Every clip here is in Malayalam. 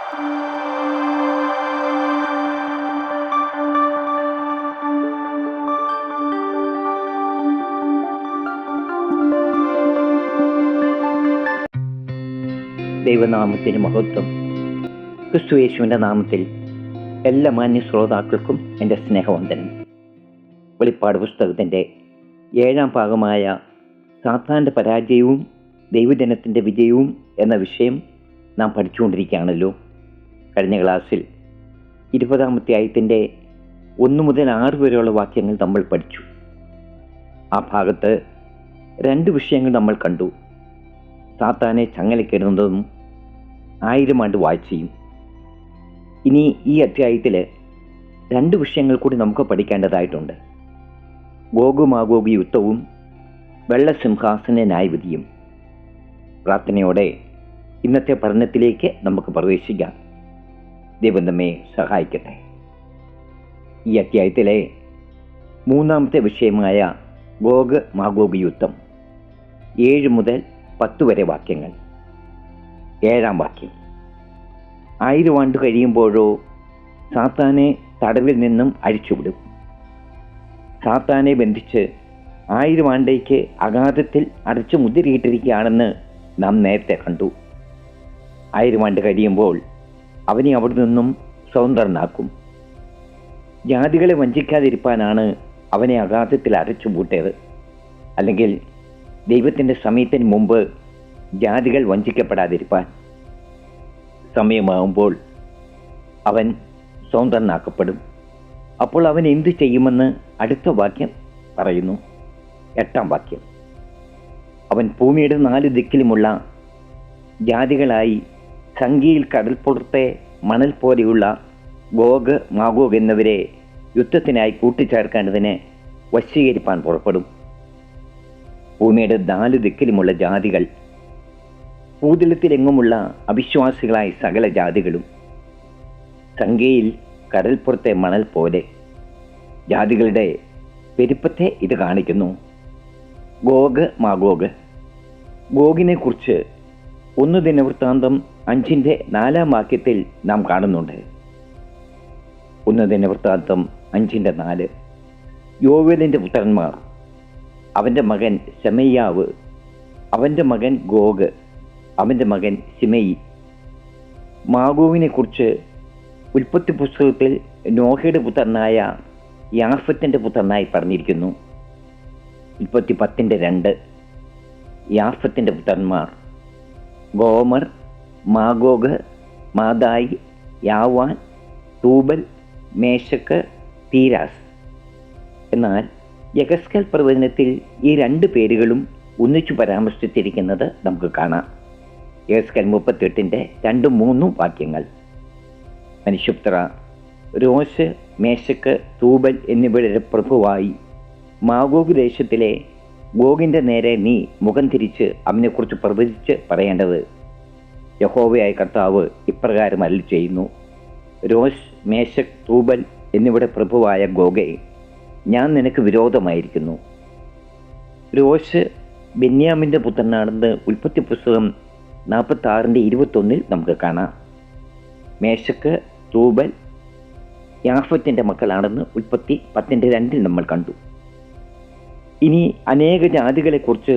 ദൈവനാമത്തിന് മഹത്വം. ക്രിസ്തുയേശുവിൻ്റെ നാമത്തിൽ എല്ലാ മാന്യ ശ്രോതാക്കൾക്കും എൻ്റെ സ്നേഹവന്ദനം. വെളിപ്പാട് പുസ്തകത്തിൻ്റെ 7-ാം ഭാഗമായ സാത്താൻ്റെ പരാജയവും ദൈവജനത്തിൻ്റെ വിജയവും എന്ന വിഷയം നാം പഠിച്ചുകൊണ്ടിരിക്കുകയാണല്ലോ. കഴിഞ്ഞ ക്ലാസ്സിൽ 20-ാം അധ്യായത്തിൻ്റെ 1 മുതൽ 6 വരെയുള്ള വാക്യങ്ങൾ നമ്മൾ പഠിച്ചു. ആ ഭാഗത്ത് 2 വിഷയങ്ങൾ നമ്മൾ കണ്ടു. സാത്താനെ ചങ്ങലക്കിടുന്നതും 1000 ആണ്ട് വാഴ്ചയും. ഇനി ഈ അധ്യായത്തിൽ 2 വിഷയങ്ങൾ കൂടി നമുക്ക് പഠിക്കേണ്ടതായിട്ടുണ്ട്. ഗോഗ് മാഗോഗ് യുദ്ധവും വെള്ളസിംഹാസന ന്യായവിധിയും. പ്രാർത്ഥനയോടെ ഇന്നത്തെ പഠനത്തിലേക്ക് നമുക്ക് പ്രവേശിക്കാം. ദൈവം നമ്മെ സഹായിക്കട്ടെ. ഈ അധ്യായത്തിലെ 3-ാമത്തെ വിഷയമായ ഗോഗ് മാഗോഗ് യുദ്ധം, 7 മുതൽ 10 വരെ വാക്യങ്ങൾ. 7-ാം വാക്യം: 1000 ആണ്ട് കഴിയുമ്പോഴോ സാത്താനെ തടവിൽ നിന്നും അഴിച്ചുവിടും. സാത്താനെ ബന്ധിച്ച് 1000 ആണ്ടേക്ക് അഗാധത്തിൽ അടച്ചു മുദ്രയിട്ടിരിക്കുകയാണെന്ന് നാം നേരത്തെ കണ്ടു. 1000 ആണ്ട് കഴിയുമ്പോൾ അവനെ അവിടെ നിന്നും സ്വതന്ത്രനാക്കും. ജാതികളെ വഞ്ചിക്കാതിരിപ്പാനാണ് അവനെ അഗാധത്തിൽ അടച്ചു പൂട്ടിയത്. അല്ലെങ്കിൽ ദൈവത്തിൻ്റെ സമയത്തിന് മുമ്പ് ജാതികൾ വഞ്ചിക്കപ്പെടാതിരിപ്പാൻ. സമയമാകുമ്പോൾ അവൻ സ്വതന്ത്രനാക്കപ്പെടും. അപ്പോൾ അവൻ എന്തു ചെയ്യുമെന്ന് അടുത്ത വാക്യം പറയുന്നു. 8-ാം വാക്യം: അവൻ ഭൂമിയുടെ 4 ദിക്കിലുമുള്ള ജാതികളായി സംഖ്യയിൽ കടൽപ്പുറത്തെ മണൽ പോലെയുള്ള ഗോഗ് മാഗോഗ് എന്നിവരെ യുദ്ധത്തിനായി കൂട്ടിച്ചേർക്കേണ്ടതിന് വശീകരിപ്പാൻ പുറപ്പെടും. ഭൂമിയുടെ 4 ദിക്കിലുമുള്ള ജാതികൾ, ഭൂതലത്തിലെങ്ങുമുള്ള അവിശ്വാസികളായ സകല ജാതികളും, സംഖ്യയിൽ കടൽപ്പുറത്തെ മണൽ പോലെ. ജാതികളുടെ പെരുപ്പത്തെ ഇത് കാണിക്കുന്നു. Gogh Magog. ഗോഗിനെ കുറിച്ച് 1 ദിനവൃത്താന്തം 5-ന്റെ 4-ാം വാക്യത്തിൽ നാം കാണുന്നുണ്ട്. 1 ദിനവൃത്താന്തം 5-ന്റെ 4: യോവേലിൻ്റെ പുത്രന്മാർ, അവൻ്റെ മകൻ ശെമയ്യാവ്, അവൻ്റെ മകൻ ഗോഗ്, അവൻ്റെ മകൻ ശിമെയി. മാഗോഗിനെ കുറിച്ച് ഉൽപ്പത്തി പുസ്തകത്തിൽ നോഹയുടെ പുത്രനായ യാഫത്തിൻ്റെ പുത്രനായി പറഞ്ഞിരിക്കുന്നു. ഉൽപ്പത്തി 10-ന്റെ 2: യാഫത്തിൻ്റെ പുത്രന്മാർ ഗോമർ, മാഗോഗ്, മാദായി, യാവാൻ, തൂബൽ, മേശക്ക്, തീരാസ്. എന്നാൽ യഹസ്കേൽ പ്രവചനത്തിൽ ഈ 2 പേരുകളും ഒന്നിച്ചു പരാമർശിച്ചിരിക്കുന്നത് നമുക്ക് കാണാം. യഹസ്കേൽ 38-ന്റെ 2-3 വാക്യങ്ങൾ: മനുഷ്യപുത്ര, രോശ്, മേശക്ക്, തൂബൽ എന്നിവരുടെ പ്രഭുവായി മാഗോഗ് ദേശത്തിലെ ഗോഗിൻ്റെ നേരെ നീ മുഖം തിരിച്ച് അവനെക്കുറിച്ച് പ്രവചിച്ച് പറയേണ്ടത്: യഹോവയായ കർത്താവ് ഇപ്രകാരം അരുളി ചെയ്യുന്നു, രോശ്, മേശക്, തൂബൽ എന്നിവയുടെ പ്രഭുവായ ഗോഗേ, ഞാൻ നിനക്ക് വിരോധമായിരിക്കുന്നു. രോശ് ബെന്യാമിൻ്റെ പുത്രനാണെന്ന് ഉൽപ്പത്തി പുസ്തകം 46-ന്റെ 21 നമുക്ക് കാണാം. മേശക്ക്, തൂബൽ യാഫത്തിൻ്റെ മക്കളാണെന്ന് ഉൽപ്പത്തി 10-ന്റെ 2 നമ്മൾ കണ്ടു. ഇനി അനേക ജാതികളെക്കുറിച്ച്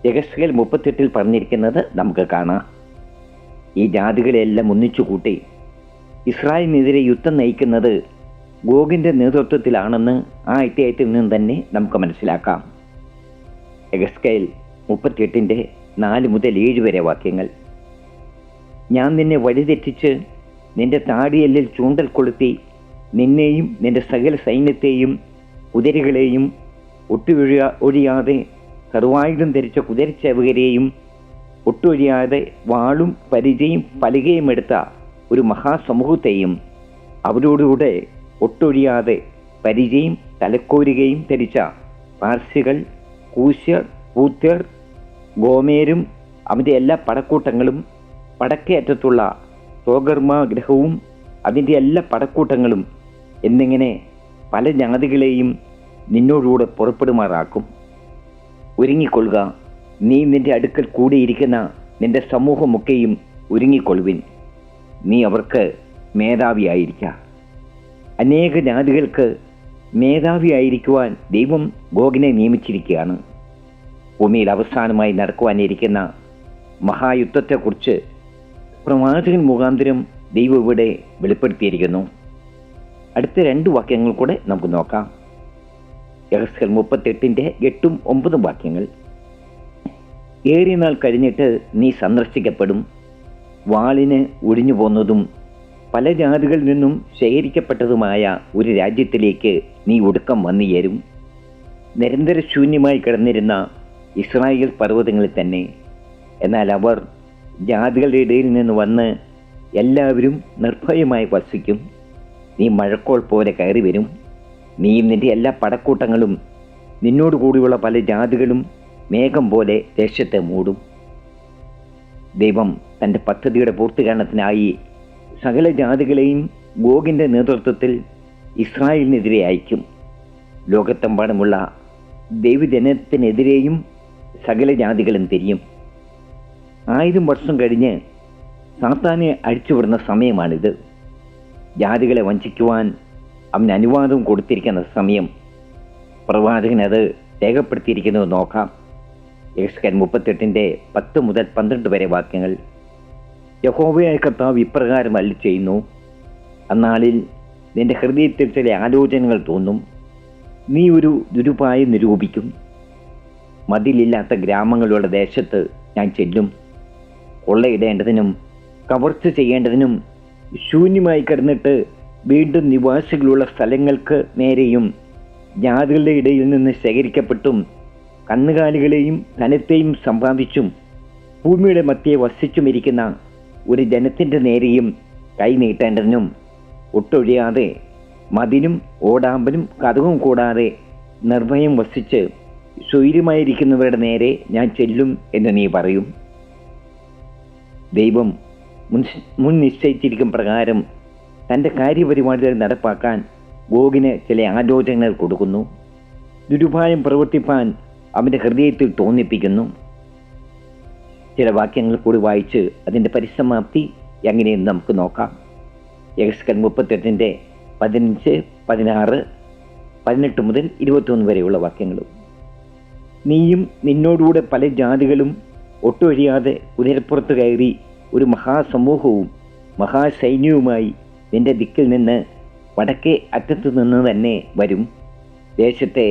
യഹസ്കേൽ 38-ൽ പറഞ്ഞിരിക്കുന്നത് നമുക്ക് കാണാം. ഈ ജാതികളെല്ലാം ഒന്നിച്ചു കൂട്ടി ഇസ്രായേലിനെതിരെ യുദ്ധം നയിക്കുന്നത് ഗോഗിൻ്റെ നേതൃത്വത്തിലാണെന്ന് ആ അധ്യായത്തിൽ നിന്ന് തന്നെ നമുക്ക് മനസ്സിലാക്കാം. യഹസ്കേൽ 38-ന്റെ 4 മുതൽ 7 വരെ വാക്യങ്ങൾ: ഞാൻ നിന്നെ വഴിതെറ്റിച്ച് നിന്റെ താടിയെല്ലിൽ ചൂണ്ടൽ കൊളുത്തി നിന്നെയും നിന്റെ സകല സൈന്യത്തെയും കുതിരകളെയും ഒഴിയാതെ സർവായുധം ധരിച്ച കുതിരച്ചേവകരെയും ഒട്ടൊഴിയാതെ വാളും പരിചയും പലകയും എടുത്ത ഒരു മഹാസമൂഹത്തെയും അവരോടുകൂടെ ഒട്ടൊഴിയാതെ പരിചയും തലക്കോരുകയും ധരിച്ച പാർസികൾ, കൂശ്യർ, പൂത്യർ, ഗോമേരും അവൻ്റെ എല്ലാ പടക്കൂട്ടങ്ങളും, വടക്കേ അറ്റത്തുള്ള തോഗർമാഗ്രഹവും അതിൻ്റെ എല്ലാ പടക്കൂട്ടങ്ങളും എന്നിങ്ങനെ പല ജാതികളെയും നിന്നോടുകൂടെ പുറപ്പെടുമാറാക്കും. ഒരുങ്ങിക്കൊള്ളുക, നീ നിന്റെ അടുക്കൽ കൂടിയിരിക്കുന്ന നിന്റെ സമൂഹമൊക്കെയും ഒരുങ്ങിക്കൊള്ളുവിൻ. നീ അവർക്ക് മേധാവിയായിരിക്കുക. അനേക ജാതികൾക്ക് മേധാവിയായിരിക്കുവാൻ ദൈവം ഗോഗിനെ നിയമിച്ചിരിക്കുകയാണ്. ഭൂമിയിൽ അവസാനമായി നടക്കുവാനിരിക്കുന്ന മഹായുദ്ധത്തെക്കുറിച്ച് പ്രവാചകൻ മുഖാന്തരം ദൈവം ഇവിടെ വെളിപ്പെടുത്തിയിരിക്കുന്നു. അടുത്ത 2 വാക്യങ്ങൾ കൂടെ നമുക്ക് നോക്കാം. യഹസ്കേൽ 38 8 9 വാക്യങ്ങൾ. ഏറിയ നാൾ കഴിഞ്ഞിട്ട് നീ സന്ദർശിക്കപ്പെടും. വാളിന് ഒഴിഞ്ഞു പോന്നതും പല ജാതികളിൽ നിന്നും ശേഖരിക്കപ്പെട്ടതുമായ ഒരു രാജ്യത്തിലേക്ക് നീ ഒടുക്കം വന്നു ചേരും. നിരന്തര ശൂന്യമായി കിടന്നിരുന്ന ഇസ്രായേൽ പർവ്വതങ്ങളിൽ തന്നെ. എന്നാൽ അവർ ജാതികളുടെ ഇടയിൽ നിന്ന് വന്ന് എല്ലാവരും നിർഭയമായി വസിക്കും. നീ മഴക്കോൾ പോലെ കയറി വരും. നീയും നിന്റെ എല്ലാ പടക്കൂട്ടങ്ങളും നിന്നോട് കൂടിയുള്ള പല ജാതികളും മേഘം പോലെ ദേശത്തെ മൂടും. ദൈവം തൻ്റെ പദ്ധതിയുടെ പൂർത്തീകരണത്തിനായി സകല ജാതികളെയും ഗോഗിൻ്റെ നേതൃത്വത്തിൽ ഇസ്രായേലിനെതിരെ അയക്കും. ലോകത്തെമ്പാടുമുള്ള ദൈവജനത്തിനെതിരെയും സകല ജാതികളും തിരിയും. 1000 വർഷം കഴിഞ്ഞ് സാത്താനെ അഴിച്ചുവിടുന്ന സമയമാണിത്. ജാതികളെ വഞ്ചിക്കുവാൻ അവന് അനുവാദം കൊടുത്തിരിക്കുന്ന സമയം. പ്രവാചകൻ അത് രേഖപ്പെടുത്തിയിരിക്കുന്നത് നോക്കാം. യഹസ്കേൽ 38 10 മുതൽ 12 വരെ വാക്യങ്ങൾ. യഹോവയായ കർത്താവ് ഇപ്രകാരം അരുളിച്ചെയ്യുന്നു. അന്നാളിൽ നിന്റെ ഹൃദയത്തിൽ ചില ആലോചനകൾ തോന്നും. നീ ഒരു ദുരുപായം നിരൂപിക്കും. മതിലില്ലാത്ത ഗ്രാമങ്ങളുടെ ദേശത്ത് ഞാൻ ചെല്ലും. കൊള്ളയിടേണ്ടതിനും കവർച്ച ചെയ്യേണ്ടതിനും ശൂന്യമായി കിടന്നിട്ട് വീണ്ടും നിവാസികളുള്ള സ്ഥലങ്ങൾക്ക് നേരെയും ജാതികളുടെ ഇടയിൽ നിന്ന് ശേഖരിക്കപ്പെട്ടും കന്നുകാലികളെയും ധനത്തെയും സമ്പാദിച്ചും ഭൂമിയുടെ മധ്യേ വസിച്ചുമിരിക്കുന്ന ഒരു ജനത്തിൻ്റെ നേരെയും കൈ നീട്ടേണ്ടതിനും ഒട്ടൊഴിയാതെ മതിലും ഓടാമ്പലും കതവും കൂടാതെ നിർഭയം വസിച്ച് സ്വൈര്യമായിരിക്കുന്നവരുടെ നേരെ ഞാൻ ചെല്ലും എന്ന് നീ പറയും. ദൈവം മുൻ നിശ്ചയിച്ചിരിക്കും പ്രകാരം തൻ്റെ കാര്യപരിപാടികൾ നടപ്പാക്കാൻ ഗോഗിന് ചില ആലോചനകൾ കൊടുക്കുന്നു. ദുരുപായം പ്രവർത്തിപ്പാൻ അവൻ്റെ ഹൃദയത്തിൽ തോന്നിപ്പിക്കുന്നു. ചില വാക്യങ്ങൾ കൂടി വായിച്ച് അതിൻ്റെ പരിസമാപ്തി എങ്ങനെയെന്ന് നമുക്ക് നോക്കാം. യഹസ്കേൽ 38 15 16 18 മുതൽ 21 വരെയുള്ള വാക്യങ്ങളും. നീയും നിന്നോടുകൂടെ പല ജാതികളും ഒട്ടൊഴിയാതെ കുതിരപ്പുറത്ത് കയറി ഒരു മഹാസമൂഹവും മഹാസൈന്യവുമായി നിന്റെ ദിക്കിൽ നിന്ന് വടക്കേ അറ്റത്തു നിന്ന് തന്നെ വരും. ദേശത്തെ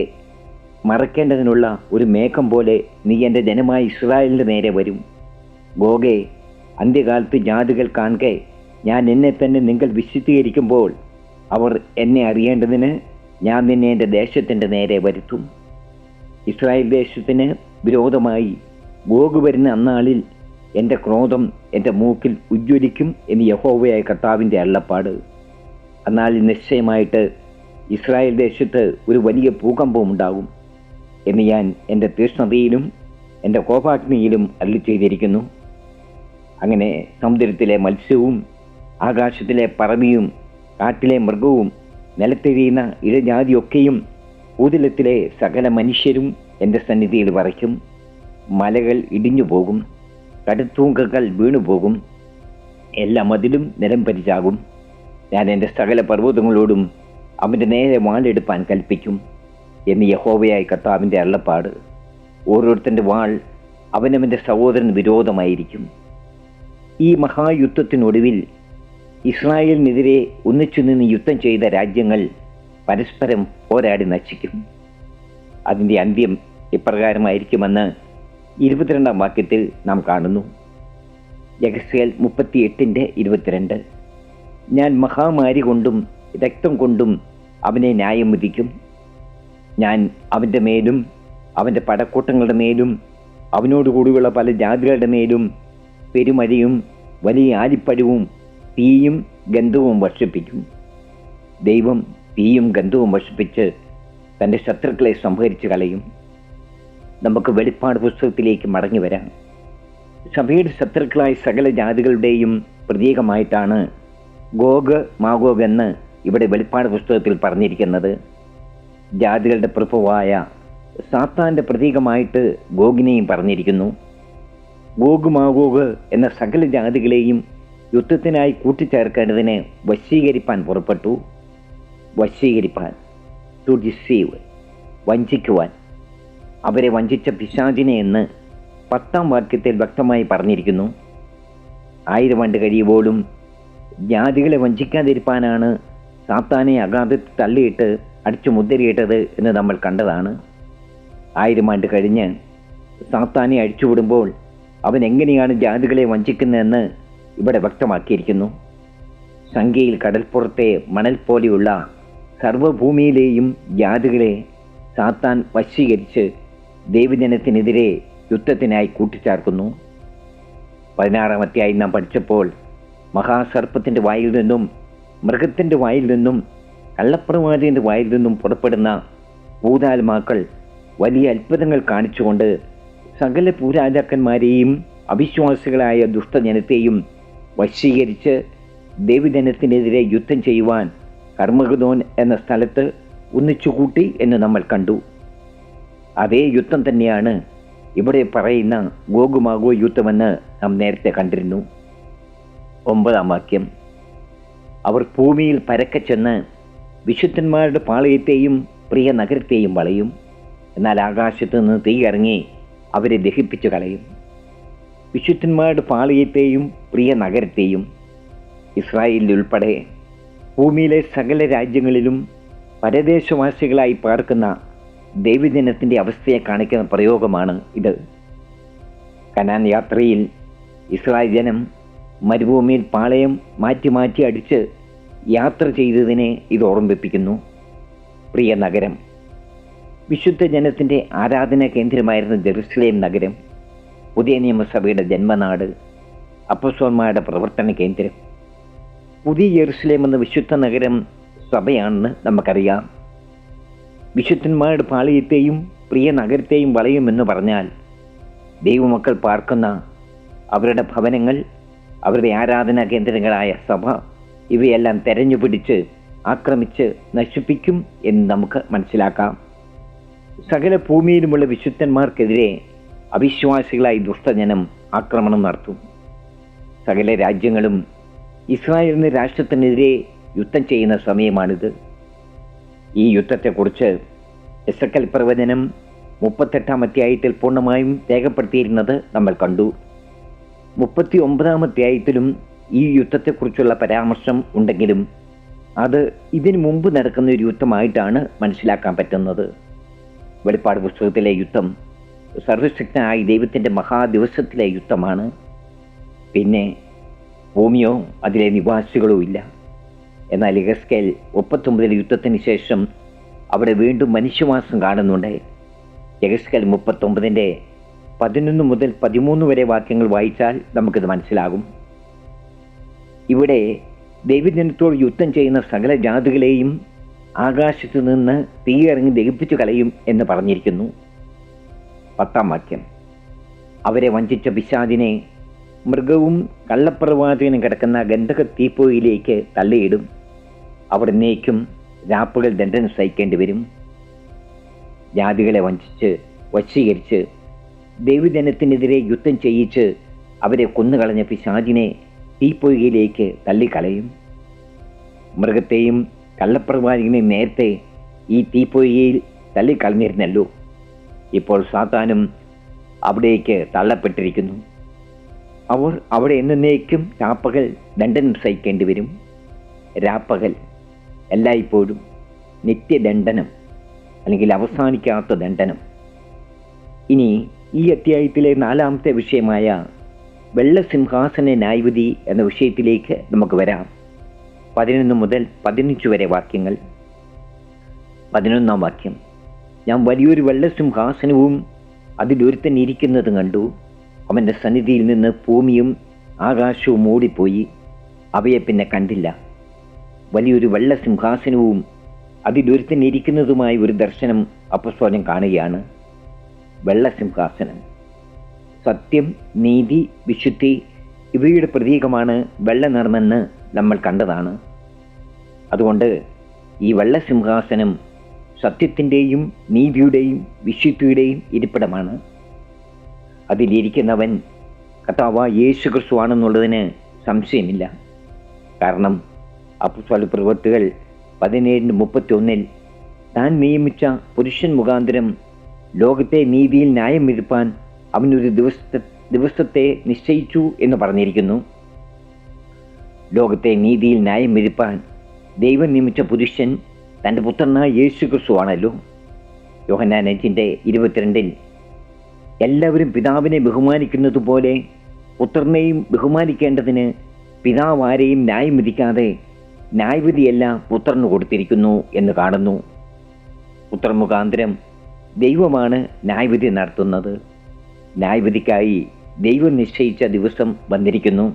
മറക്കേണ്ടതിനുള്ള ഒരു മേഘം പോലെ നീ എൻ്റെ ജനമായ ഇസ്രായേലിൻ്റെ നേരെ വരും. ഗോഗേ, അന്ത്യകാലത്ത് ജാതികൾ കാണെ ഞാൻ എന്നെ തന്നെ നിങ്ങൾ വിശുദ്ധീകരിക്കുമ്പോൾ അവർ എന്നെ അറിയേണ്ടതിന് ഞാൻ നിന്നെ എൻ്റെ ദേശത്തിൻ്റെ നേരെ വരുത്തും. ഇസ്രായേൽ ദേശത്തിന് വിരോധമായി ഗോഗ് വരുന്ന അന്നാളിൽ എൻ്റെ ക്രോധം എൻ്റെ മൂക്കിൽ ഉജ്ജ്വലിക്കും എന്ന് യഹോവയായ കർത്താവിൻ്റെ അരുളപ്പാട്. അന്നാളിൽ നിശ്ചയമായിട്ട് ഇസ്രായേൽ ദേശത്ത് ഒരു വലിയ ഭൂകമ്പം ഉണ്ടാകും എന്ന് ഞാൻ എൻ്റെ തീഷ്ണതയിലും എൻ്റെ കോപാഗ്നിയിലും അരുളി ചെയ്തിരിക്കുന്നു. അങ്ങനെ സമുദ്രത്തിലെ മത്സ്യവും ആകാശത്തിലെ പറവയും കാട്ടിലെ മൃഗവും നിലത്തെരിയുന്ന ഇഴജാതിയൊക്കെയും ഭൂതലത്തിലെ സകല മനുഷ്യരും എൻ്റെ സന്നിധിയിൽ വരയ്ക്കും. മലകൾ ഇടിഞ്ഞു പോകും, കടുത്തൂങ്കകൾ വീണുപോകും, എല്ലാ മതിലും നിലംപരിച്ചാകും. ഞാൻ എൻ്റെ സകല പർവ്വതങ്ങളോടും അവൻ്റെ നേരെ വാളെടുപ്പാൻ കൽപ്പിക്കും എന്ന് യഹോവയായ കർത്താവിൻ്റെ അരുളപ്പാട്. ഓരോരുത്തൻ്റെ വാൾ അവനവൻ്റെ സഹോദരന് വിരോധമായിരിക്കും. ഈ മഹായുദ്ധത്തിനൊടുവിൽ ഇസ്രായേലിനെതിരെ ഒന്നിച്ചു നിന്ന് യുദ്ധം ചെയ്ത രാജ്യങ്ങൾ പരസ്പരം പോരാടി നശിക്കും. അതിൻ്റെ അന്ത്യം ഇപ്രകാരമായിരിക്കുമെന്ന് 22 വാക്യത്തിൽ നാം കാണുന്നു. യഹസ്കേൽ 38 22. ഞാൻ മഹാമാരി കൊണ്ടും രക്തം കൊണ്ടും അവനെ ന്യായം വിധിക്കും. ഞാൻ അവൻ്റെ മേലും അവൻ്റെ പടക്കൂട്ടങ്ങളുടെ മേലും അവനോടുകൂടിയുള്ള പല ജാതികളുടെ മേലും പെരുമഴയും വലിയ ആലിപ്പഴവും തീയും ഗന്ധവും വർഷിപ്പിക്കും. ദൈവം തീയും ഗന്ധവും വർഷിപ്പിച്ച് തൻ്റെ ശത്രുക്കളെ സംഹരിച്ച് കളയും. നമുക്ക് വെളിപ്പാട് പുസ്തകത്തിലേക്ക് മടങ്ങി വരാം. സഭയുടെ ശത്രുക്കളായ സകല ജാതികളുടെയും പ്രതീകമായിട്ടാണ് ഗോഗ് മാഗോഗ് എന്ന് ഇവിടെ വെളിപ്പാട് പുസ്തകത്തിൽ പറഞ്ഞിരിക്കുന്നത്. ജാതികളുടെ പ്രഭുവായ സാത്താൻ്റെ പ്രതീകമായിട്ട് ഗോഗിനെയും പറഞ്ഞിരിക്കുന്നു. ഗോഗ് മാഗോഗ് എന്ന സകല ജാതികളെയും യുദ്ധത്തിനായി കൂട്ടിച്ചേർക്കേണ്ടതിന് വശീകരിപ്പാൻ പുറപ്പെട്ടു. വശീകരിപ്പാൻ, ടു ഡിസീവ്, വഞ്ചിക്കുവാൻ. അവരെ വഞ്ചിച്ച പിശാചിനെ എന്ന് 10-ാം വാക്യത്തിൽ വ്യക്തമായി പറഞ്ഞിരിക്കുന്നു. 1000 ആണ്ട് കഴിയുമ്പോഴും ജാതികളെ വഞ്ചിക്കാതിരിപ്പാനാണ് സാത്താനെ അഗാധത്തിൽ തള്ളിയിട്ട് അടിച്ചു മുദ്രയിട്ടത് എന്ന് നമ്മൾ കണ്ടതാണ്. 1000 ആണ്ട് കഴിഞ്ഞ് സാത്താനെ അഴിച്ചുവിടുമ്പോൾ അവൻ എങ്ങനെയാണ് ജാതികളെ വഞ്ചിക്കുന്നതെന്ന് ഇവിടെ വ്യക്തമാക്കിയിരിക്കുന്നു. സംഖ്യയിൽ കടൽപ്പുറത്തെ മണൽ പോലെയുള്ള സർവ്വഭൂമിയിലെയും ജാതികളെ സാത്താൻ വശീകരിച്ച് ദൈവജനത്തിനെതിരെ യുദ്ധത്തിനായി കൂട്ടിച്ചേർക്കുന്നു. 16-ാം അധ്യായം നാം പഠിച്ചപ്പോൾ മഹാസർപ്പത്തിൻ്റെ വായിൽ നിന്നും, മൃഗത്തിൻ്റെ വായിൽ നിന്നും, കള്ളപ്രവാചകൻ്റെ വായിൽ നിന്നും പുറപ്പെടുന്ന ഭൂതാത്മാക്കൾ വലിയ അത്ഭുതങ്ങൾ കാണിച്ചുകൊണ്ട് സകല ഭൂരാജാക്കന്മാരെയും അവിശ്വാസികളായ ദുഷ്ടജനത്തെയും വശീകരിച്ച് ദൈവജനത്തിനെതിരെ യുദ്ധം ചെയ്യുവാൻ ഹർമഗദോൻ എന്ന സ്ഥലത്ത് ഒന്നിച്ചുകൂട്ടി എന്ന് നമ്മൾ കണ്ടു. അതേ യുദ്ധം തന്നെയാണ് ഇവിടെ പറയുന്ന ഗോഗുമാഗോ യുദ്ധമെന്ന് നാം നേരത്തെ കണ്ടിരുന്നു. 9-ാം വാക്യം, അവർ ഭൂമിയിൽ പരക്കെ ചെന്ന് വിശുദ്ധന്മാരുടെ പാളയത്തെയും പ്രിയ നഗരത്തെയും വളയും. എന്നാൽ ആകാശത്ത് നിന്ന് തീ ഇറങ്ങി അവരെ ദഹിപ്പിച്ചു കളയും. വിശുദ്ധന്മാരുടെ പാളയത്തെയും പ്രിയ നഗരത്തെയും, ഇസ്രായേലിലുൾപ്പെടെ ഭൂമിയിലെ സകല രാജ്യങ്ങളിലും പരദേശവാസികളായി പാർക്കുന്ന ദൈവജനത്തിൻ്റെ അവസ്ഥയെ കാണിക്കുന്ന പ്രയോഗമാണ് ഇത്. കനാൻ യാത്രയിൽ ഇസ്രായേൽ ജനം മരുഭൂമിയിൽ പാളയം മാറ്റി മാറ്റി അടിച്ച് യാത്ര ചെയ്തതിനെ ഇത് ഓർമ്മിപ്പിക്കുന്നു. പ്രിയ നഗരം, വിശുദ്ധ ജനത്തിൻ്റെ ആരാധനാ കേന്ദ്രമായിരുന്ന ജെറുസലേം നഗരം, പുതിയ നിയമസഭയുടെ ജന്മനാട്, അപ്പോസ്തലന്മാരുടെ പ്രവർത്തന കേന്ദ്രം. പുതിയ ജെറുസലേം എന്ന വിശുദ്ധ നഗരം സഭയാണെന്ന് നമുക്കറിയാം. വിശുദ്ധന്മാരുടെ പാളയത്തെയും പ്രിയ നഗരത്തെയും വളയുമെന്ന് പറഞ്ഞാൽ ദൈവമക്കൾ പാർക്കുന്ന അവരുടെ ഭവനങ്ങൾ, അവരുടെ ആരാധനാ കേന്ദ്രങ്ങളായ സഭ, ഇവയെല്ലാം തെരഞ്ഞുപിടിച്ച് ആക്രമിച്ച് നശിപ്പിക്കും എന്ന് നമുക്ക് മനസ്സിലാക്കാം. സകല ഭൂമിയിലുമുള്ള വിശുദ്ധന്മാർക്കെതിരെ അവിശ്വാസികളായി ദുഷ്ടജനം ആക്രമണം നടത്തും. സകല രാജ്യങ്ങളും ഇസ്രായേലിന് രാഷ്ട്രത്തിനെതിരെ യുദ്ധം ചെയ്യുന്ന സമയമാണിത്. ഈ യുദ്ധത്തെക്കുറിച്ച് എസെക്കിയേൽ പ്രവചനം 38-ാം അധ്യായത്തിൽ പൂർണ്ണമായും രേഖപ്പെടുത്തിയിരുന്നത് നമ്മൾ കണ്ടു. 39-ാം അധ്യായത്തിലും ഈ യുദ്ധത്തെക്കുറിച്ചുള്ള പരാമർശം ഉണ്ടെങ്കിലും അത് ഇതിനു മുമ്പ് നടക്കുന്ന ഒരു യുദ്ധമായിട്ടാണ് മനസ്സിലാക്കാൻ പറ്റുന്നത്. വെളിപ്പാട് പുസ്തകത്തിലെ യുദ്ധം സർവശക്തനായ ദൈവത്തിൻ്റെ മഹാദിവസത്തിലെ യുദ്ധമാണ്. പിന്നെ ഭൂമിയോ അതിലെ നിവാസികളോ ഇല്ല. എന്നാൽ യെഹെസ്കേൽ 39 യുദ്ധത്തിന് ശേഷം അവിടെ വീണ്ടും മനുഷ്യവാസം കാണുന്നുണ്ട്. യെഹെസ്കേൽ 39-ന്റെ 11 മുതൽ 13 വരെ വാക്യങ്ങൾ വായിച്ചാൽ നമുക്കിത് മനസ്സിലാകും. ഇവിടെ ദൈവജനത്തോട് യുദ്ധം ചെയ്യുന്ന സകല ജാതികളെയും ആകാശത്ത് നിന്ന് തീയിറങ്ങി ദഹിപ്പിച്ചു കളയും എന്ന് പറഞ്ഞിരിക്കുന്നു. 10-ാം വാക്യം, അവരെ വഞ്ചിച്ച പിശാചിനെ മൃഗവും കള്ളപ്രവാചകനും കിടക്കുന്ന ഗന്ധക തീപ്പൊയിലേക്ക് തള്ളിയിടും. അവർ എന്നേക്കും രാപ്പുകൾ ദണ്ഡനം സഹിക്കേണ്ടി വരും. ജാതികളെ വഞ്ചിച്ച് വശീകരിച്ച് ദൈവജനത്തിനെതിരെ യുദ്ധം ചെയ്യിച്ച് അവരെ കൊന്നുകളഞ്ഞ പിശാചിനെ തീപ്പൊയ്കയിലേക്ക് തള്ളിക്കളയും. മൃഗത്തെയും കള്ളപ്രവാചകനെയും നേരത്തെ ഈ തീപ്പൊയ്കയിൽ തള്ളിക്കളഞ്ഞിരുന്നല്ലോ. ഇപ്പോൾ സാത്താനും അവിടേക്ക് തള്ളപ്പെട്ടിരിക്കുന്നു. അവർ അവിടെ എന്നേക്കും രാപ്പകൽ ദണ്ഡനം സഹിക്കേണ്ടി വരും. രാപ്പകൽ എല്ലായ്പ്പോഴും നിത്യദണ്ഡനം, അല്ലെങ്കിൽ അവസാനിക്കാത്ത ദണ്ഡനം. ഇനി ഈ അധ്യായത്തിലെ 4-ാമത്തെ വിഷയമായ വെള്ളസിംഹാസന ന്യായവിധി എന്ന വിഷയത്തിലേക്ക് നമുക്ക് വരാം. 11 മുതൽ 15 വരെ വാക്യങ്ങൾ. 11-ാം വാക്യം, ഞാൻ വലിയൊരു വെള്ളസിംഹാസനവും അതിലൊരുത്തൻ ഇരിക്കുന്നതും കണ്ടു. അവൻ്റെ സന്നിധിയിൽ നിന്ന് ഭൂമിയും ആകാശവും ഓടിപ്പോയി, അവയെ പിന്നെ കണ്ടില്ല. വലിയൊരു വെള്ളസിംഹാസനവും അതിലൊരുത്തൻ ഇരിക്കുന്നതുമായ ഒരു ദർശനം അപ്പസ്തോലൻ കാണുകയാണ്. വെള്ളസിംഹാസനം സത്യം, നീതി, വിശുദ്ധി ഇവയുടെ പ്രതീകമാണ് വെള്ള നിറമെന്ന് നമ്മൾ കണ്ടതാണ്. അതുകൊണ്ട് ഈ വെള്ളസിംഹാസനം സത്യത്തിൻ്റെയും നീതിയുടെയും വിശുദ്ധിയുടെയും ഇരിപ്പിടമാണ്. അതിലിരിക്കുന്നവൻ കർത്താവായ യേശു ക്രിസ്തുവാണെന്നുള്ളതിന് സംശയമില്ല. കാരണം അപ്പോസ്തല പ്രവൃത്തികൾ 17:31 താൻ നിയമിച്ച പുരുഷൻ മുഖാന്തരം ലോകത്തെ നീതിയിൽ ന്യായം വിധിപ്പാൻ അവനൊരു ദിവസത്തെ നിശ്ചയിച്ചു എന്ന് പറഞ്ഞിരിക്കുന്നു. ലോകത്തെ നീതിയിൽ ന്യായം വിധിപ്പാൻ ദൈവം നിയമിച്ച പുരുഷൻ തൻ്റെ പുത്രനായ യേശു ക്രിസ്തുവാണല്ലോ. യോഹന്നാൻ 5:22 എല്ലാവരും പിതാവിനെ ബഹുമാനിക്കുന്നത് പോലെ പുത്രനെയും ബഹുമാനിക്കേണ്ടതിന് പിതാവ് ആരെയും ന്യായം വിധിക്കാതെ ന്യായവിധിയെല്ലാം പുത്രന് കൊടുത്തിരിക്കുന്നു എന്ന് കാണുന്നു. പുത്രൻ മുഖാന്തരം ദൈവമാണ് ന്യായവിധി നടത്തുന്നത്. ന്യായവിധിക്കായി ദൈവം നിശ്ചയിച്ച ദിവസം വന്നിരിക്കുന്നു.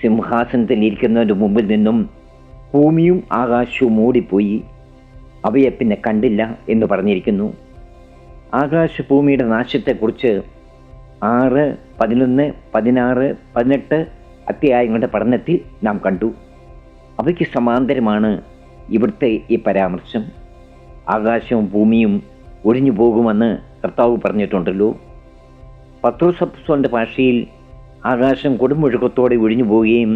സിംഹാസനത്തിൽ ഇരിക്കുന്നതിൻ്റെ മുമ്പിൽ നിന്നും ഭൂമിയും ആകാശവും ഓടിപ്പോയി, അവയെ പിന്നെ കണ്ടില്ല എന്ന് പറഞ്ഞിരിക്കുന്നു. ആകാശഭൂമിയുടെ നാശത്തെക്കുറിച്ച് 6, 11, 16, 18 അധ്യായങ്ങളുടെ പഠനത്തിൽ നാം കണ്ടു. അവയ്ക്ക് സമാന്തരമാണ് ഇവിടുത്തെ ഈ പരാമർശം. ആകാശവും ഭൂമിയും ഒഴിഞ്ഞു പോകുമെന്ന് കർത്താവ് പറഞ്ഞിട്ടുണ്ടല്ലോ. പത്രോസ് അപ്പോസ്തലന്റെ ഭാഷയിൽ ആകാശം കൊടുമുഴക്കത്തോടെ ഒഴിഞ്ഞു പോവുകയും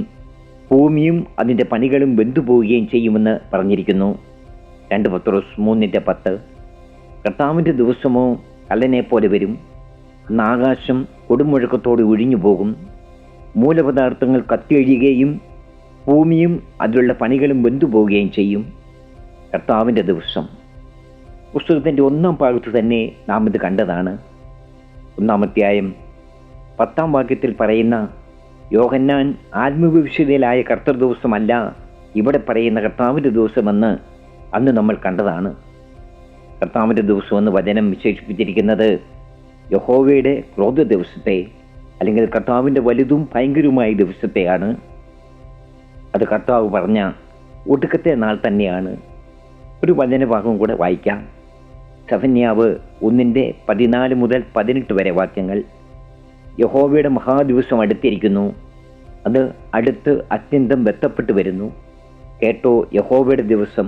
ഭൂമിയും അതിൻ്റെ പണികളും വെന്തുപോവുകയും ചെയ്യുമെന്ന് പറഞ്ഞിരിക്കുന്നു. 2 പത്രോസ് 3:10 കർത്താവിൻ്റെ ദിവസമോ കള്ളനെ പോലെ വരും. അന്ന് ആകാശം കൊടുമുഴക്കത്തോടെ ഒഴിഞ്ഞു പോകും, മൂലപദാർത്ഥങ്ങൾ കത്തിയൊഴിയുകയും ഭൂമിയും അതിലുള്ള പണികളും വെന്തുപോവുകയും ചെയ്യും. കർത്താവിൻ്റെ ദിവസം പുസ്തകത്തിൻ്റെ 1-ാം ഭാഗത്ത് തന്നെ നാം ഇത് കണ്ടതാണ്. 1-ാം അധ്യായം 10-ാം വാക്യത്തിൽ പറയുന്ന യോഹന്നാൻ ആത്മവിശുദ്ധയിലായ കർത്തൃ ദിവസമല്ല ഇവിടെ പറയുന്ന കർത്താവിൻ്റെ ദിവസമെന്ന് അന്ന് നമ്മൾ കണ്ടതാണ്. കർത്താവിൻ്റെ ദിവസമെന്ന് വചനം വിശേഷിപ്പിച്ചിരിക്കുന്നത് യഹോവയുടെ ക്രോധ ദിവസത്തെ, അല്ലെങ്കിൽ കർത്താവിൻ്റെ വലുതും ഭയങ്കരവുമായ ദിവസത്തെയാണ്. അത് കർത്താവ് പറഞ്ഞ ഒടുക്കത്തെ നാൾ തന്നെയാണ്. ഒരു വചനഭാഗം കൂടെ വായിക്കാം. സെഫന്യാവ് 1:14 മുതൽ 18 വരെ വാക്യങ്ങൾ. യഹോവയുടെ മഹാദിവസം അടുത്തിരിക്കുന്നു, അത് അടുത്ത് അത്യന്തം ബന്ധപ്പെട്ട് വരുന്നു. കേട്ടോ, യഹോവയുടെ ദിവസം,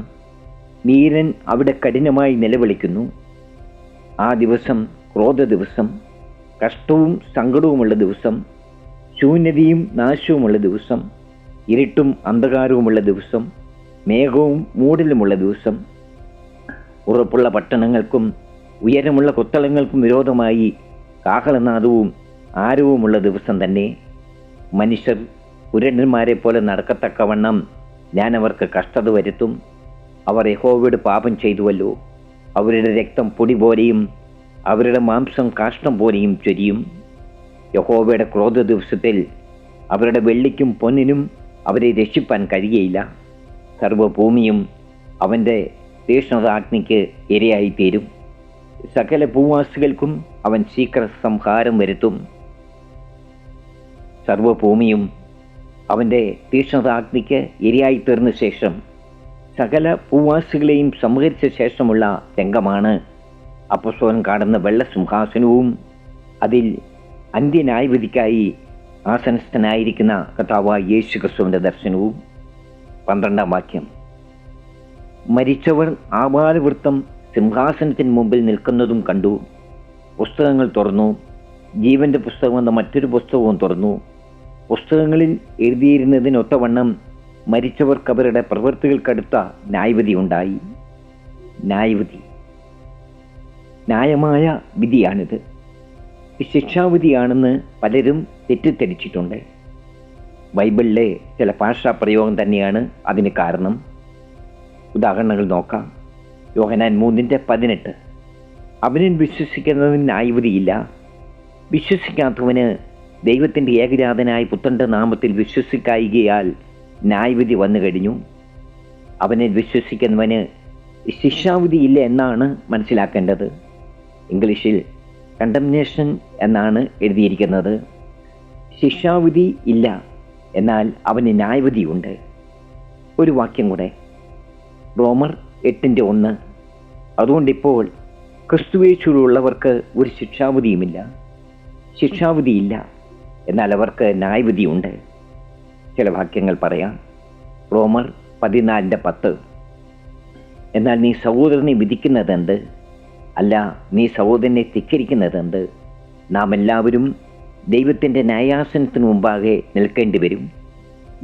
വീരൻ അവിടെ കഠിനമായി നിലവിളിക്കുന്നു. ആ ദിവസം ക്രോധ ദിവസം, കഷ്ടവും സങ്കടവുമുള്ള ദിവസം, ശൂന്യതയും നാശവുമുള്ള ദിവസം, ഇരുട്ടും അന്ധകാരവുമുള്ള ദിവസം, മേഘവും മൂടലുമുള്ള ദിവസം, ഉറപ്പുള്ള പട്ടണങ്ങൾക്കും ഉയരമുള്ള കൊത്തളങ്ങൾക്കും വിരോധമായി കാഹളനാദവും ആരവുമുള്ള ദിവസം തന്നെ. മനുഷ്യർ കുരുടന്മാരെ പോലെ നടക്കത്തക്കവണ്ണം ഞാൻ അവർക്ക് കഷ്ടത വരുത്തും. അവർ യഹോവയോട് പാപം ചെയ്തുവല്ലോ. അവരുടെ രക്തം പൊടി പോലെയും അവരുടെ മാംസം കാഷ്ടം പോലെയും ചൊരിയും. യഹോവയുടെ ക്രോധ ദിവസത്തിൽ അവരുടെ വെള്ളിക്കും പൊന്നിനും അവരെ രക്ഷിപ്പാൻ കഴിയുകയില്ല. സർവ്വഭൂമിയും അവൻ്റെ തീക്ഷ്ണതാഗ്നിക്ക് ഇരയായിത്തീരും. സകല ഭൂവാസികൾക്കും അവൻ ശീഘ്ര സംഹാരം വരുത്തും. സർവ്വഭൂമിയും അവൻ്റെ തീക്ഷ്ണതാഗ്നിക്ക് ഇരയായിത്തീർന്ന ശേഷം സകല ഭൂവാസികളെയും സംഹരിച്ച ശേഷമുള്ള രംഗമാണ് അപ്പോസ്തലൻ കാണുന്ന വെള്ളസിംഹാസനവും അതിൽ അന്ത്യന്യായവിധിക്കായി ആസനസ്ഥനായിരിക്കുന്ന കർത്താവായ യേശു ക്രിസ്തുവിൻ്റെ ദർശനവും. 12-ാം വാക്യം. മരിച്ചവർ ആബാലവൃത്തം സിംഹാസനത്തിന് മുമ്പിൽ നിൽക്കുന്നതും കണ്ടു. പുസ്തകങ്ങൾ തുറന്നു. ജീവന്റെ പുസ്തകം എന്ന മറ്റൊരു പുസ്തകവും തുറന്നു. പുസ്തകങ്ങളിൽ എഴുതിയിരുന്നതിനൊത്തവണ്ണം മരിച്ചവർക്ക് അവരുടെ പ്രവൃത്തികൾക്കടുത്ത ന്യായവിധി ഉണ്ടായി. ന്യായവിധി, ന്യായമായ വിധിയാണിത്. ശിക്ഷാവിധിയാണെന്ന് പലരും തെറ്റിദ്ധരിച്ചിട്ടുണ്ട്. ബൈബിളിലെ ചില ഭാഷാപ്രയോഗം തന്നെയാണ് അതിന് കാരണം. ഉദാഹരണങ്ങൾ നോക്കാം. യോഹന്നാൻ 3:18 അവനിൽ വിശ്വസിക്കുന്നവന് ന്യായവിധിയില്ല. വിശ്വസിക്കാത്തവന് ദൈവത്തിൻ്റെ ഏകജാതനായ പുത്രൻ്റെ നാമത്തിൽ വിശ്വസിക്കായികയാൽ ന്യായവിധി വന്നു കഴിഞ്ഞു. അവനിൽ വിശ്വസിക്കുന്നവന് ശിക്ഷാവിധിയില്ല എന്നാണ് മനസ്സിലാക്കേണ്ടത്. ഇംഗ്ലീഷിൽ കണ്ടംനേഷൻ എന്നാണ് എഴുതിയിരിക്കുന്നത്. ശിക്ഷാവിധി ഇല്ല, എന്നാൽ അവന് ന്യായവിധിയുണ്ട്. ഒരു വാക്യം കൂടെ, റോമർ 8:1 അതുകൊണ്ടിപ്പോൾ ക്രിസ്തുവേശുള്ളവർക്ക് ഒരു ശിക്ഷാവിധിയുമില്ല. ശിക്ഷാവിധിയില്ല, എന്നാൽ അവർക്ക് ന്യായവിധിയുണ്ട്. ചില വാക്യങ്ങൾ പറയാം. റോമർ 14:10 എന്നാൽ നീ സഹോദരനെ വിധിക്കുന്നതെന്ത്? അല്ല, നീ സഹോദരനെ ധിക്കരിക്കുന്നതെന്ത്? നാം എല്ലാവരും ദൈവത്തിൻ്റെ ന്യായാസനത്തിന് മുമ്പാകെ നിൽക്കേണ്ടി വരും.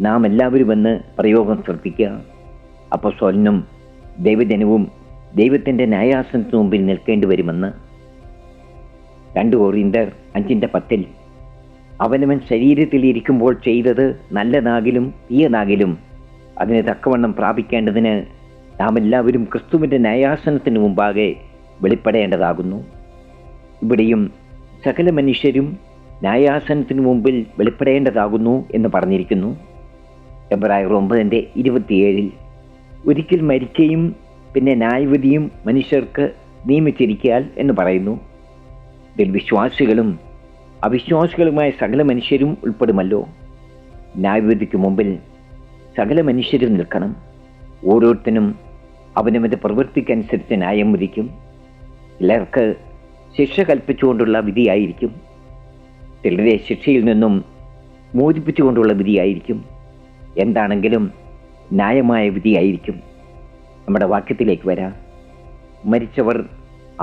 നാം എല്ലാവരും എന്ന് പ്രയോഗം ശ്രദ്ധിക്കുക. അപ്പോസ്തലനും ദൈവജനവും ദൈവത്തിൻ്റെ ന്യായാസനത്തിന് മുമ്പിൽ നിൽക്കേണ്ടി വരുമെന്ന്. 2 കൊരിന്ത്യർ 5:10 അവനവൻ ശരീരത്തിൽ ഇരിക്കുമ്പോൾ ചെയ്തത് നല്ലതാകിലും തീയതാകിലും അതിനെ തക്കവണ്ണം പ്രാപിക്കേണ്ടതിന് നാം എല്ലാവരും ക്രിസ്തുവിൻ്റെ ന്യായാസനത്തിന് മുമ്പാകെ വെളിപ്പെടേണ്ടതാകുന്നു. ഇവിടെയും സകല മനുഷ്യരും ന്യായാസനത്തിന് മുമ്പിൽ വെളിപ്പെടേണ്ടതാകുന്നു എന്ന് പറഞ്ഞിരിക്കുന്നു. എബ്രായർ 9:27 ഒരിക്കൽ മരിക്കുകയും പിന്നെ ന്യായവിധിയും മനുഷ്യർക്ക് നിയമിച്ചിരിക്കയാൽ എന്ന് പറയുന്നു. ഇതിൽ വിശ്വാസികളും അവിശ്വാസികളുമായ സകല മനുഷ്യരും ഉൾപ്പെടുമല്ലോ. ന്യായവിധിക്ക് മുമ്പിൽ സകല മനുഷ്യരും നിൽക്കണം. ഓരോരുത്തരും അവനവൻ്റെ പ്രവൃത്തിക്കനുസരിച്ച് ന്യായം വിധിക്കും. ചിലർക്ക് ശിക്ഷ കൽപ്പിച്ചുകൊണ്ടുള്ള വിധിയായിരിക്കും, ചിലരെ ശിക്ഷയിൽ നിന്നും മോചിപ്പിച്ചുകൊണ്ടുള്ള വിധിയായിരിക്കും. എന്താണെങ്കിലും ന്യായമായ വിധിയായിരിക്കും. നമ്മുടെ വാക്യത്തിലേക്ക് വരാം. മരിച്ചവർ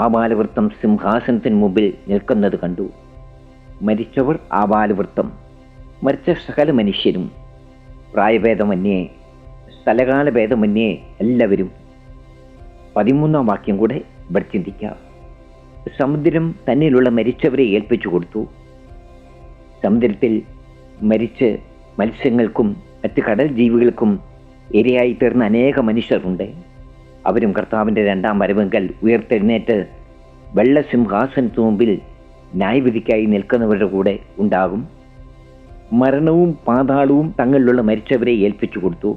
ആബാലവൃത്തം സിംഹാസനത്തിന് മുമ്പിൽ നിൽക്കുന്നത് കണ്ടു. മരിച്ചവർ ആബാലവൃത്തം, മരിച്ച സകല മനുഷ്യരും, പ്രായഭേദമന്യേ സ്ഥലകാലഭേദമന്യേ എല്ലാവരും. 13-ാം വാക്യം കൂടെ ഇവിടെ ചിന്തിക്കാം. സമുദ്രം തന്നിലുള്ള മരിച്ചവരെ ഏൽപ്പിച്ചു കൊടുത്തു. സമുദ്രത്തിൽ മരിച്ച് മത്സ്യങ്ങൾക്കും മറ്റ് കടൽ ജീവികൾക്കും ഇരയായി തീർന്ന അനേക മനുഷ്യരുണ്ട്. അവരും കർത്താവിൻ്റെ 2ാം വരവെങ്കൽ ഉയർത്തെഴുന്നേറ്റ് വെള്ളസിംഹാസനത്തിന് മുമ്പിൽ ന്യായവിധിക്കായി നിൽക്കുന്നവരുടെ കൂടെ ഉണ്ടാകും. മരണവും പാതാളവും തങ്ങളിലുള്ള മരിച്ചവരെ ഏൽപ്പിച്ചു കൊടുത്തു.